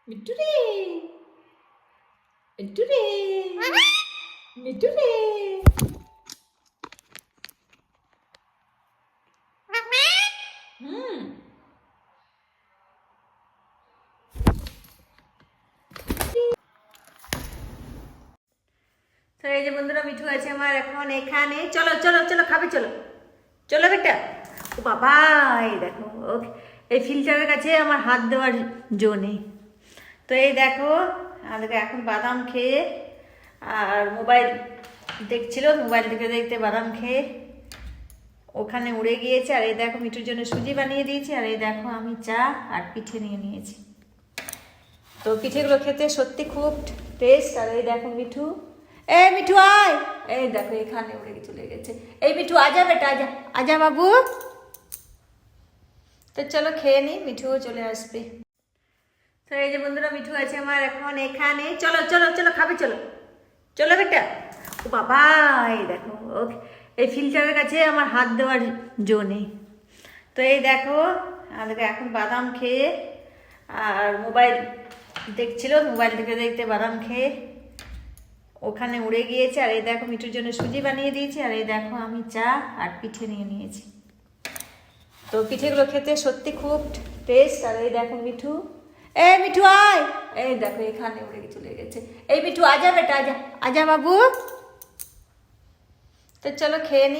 মিট্টু রে, মিট্টু রে, মিট্টু রে। হুম। তো এই যে বন্ধুরা, মিঠু আছে আমার এখন এখানে। চলো চলো চলো, খাবে, চলো চলো বেটা। ও বাবা, এই দেখো এই ফিল্টারের কাছে আমার হাত দেওয়ার জো নেই। তো এই দেখো, আমাদেরকে এখন বাদাম খেয়ে আর মোবাইল দেখছিল, মোবাইল দেখতে দেখতে বাদাম খেয়ে ওখানে উড়ে গিয়েছে। আর এই দেখো, মিঠুর জন্য সুজি বানিয়ে দিয়েছি। আর এই দেখো, আমি চা আর পিঠে নিয়ে নিয়েছি। তো পিঠেগুলো খেতে সত্যি খুব টেস্ট। আর এই দেখো মিঠু, এই মিঠু আয়, এই দেখো এখানে উড়ে চলে গেছে। এই মিঠু আজা বেটা, আজা আজা বাবু। তো চলো খেয়ে নি, মিঠুও চলে আসবে। তো এই যে বন্ধুরা, মিঠু আছে আমার এখন এখানে। চলো চলো চলো, খাবে, চলো চলো বেটা। ও বাবা, এই দেখো এই ফিল্টারের কাছে আমার হাত দেওয়ার জো নেই। তো এই দেখো, আমাদেরকে এখন বাদাম খেয়ে আর মোবাইল দেখছিল, মোবাইল দেখতে দেখতে বাদাম খেয়ে ওখানে উড়ে গিয়েছে। আর এই দেখো, মিঠুর জন্য সুজি বানিয়ে দিয়েছি। আর এই দেখো, আমি চা আর পিঠে নিয়ে নিয়েছি। তো পিঠেগুলো খেতে সত্যি খুব টেস্ট। আর এই দেখো মিঠু, এই মিঠু আয়, এই দেখো এখানে উড়ে চলে গেছে। এই মিঠু আজা বেটা, আজা আজা বাবু। তো চলো খেয়ে নি।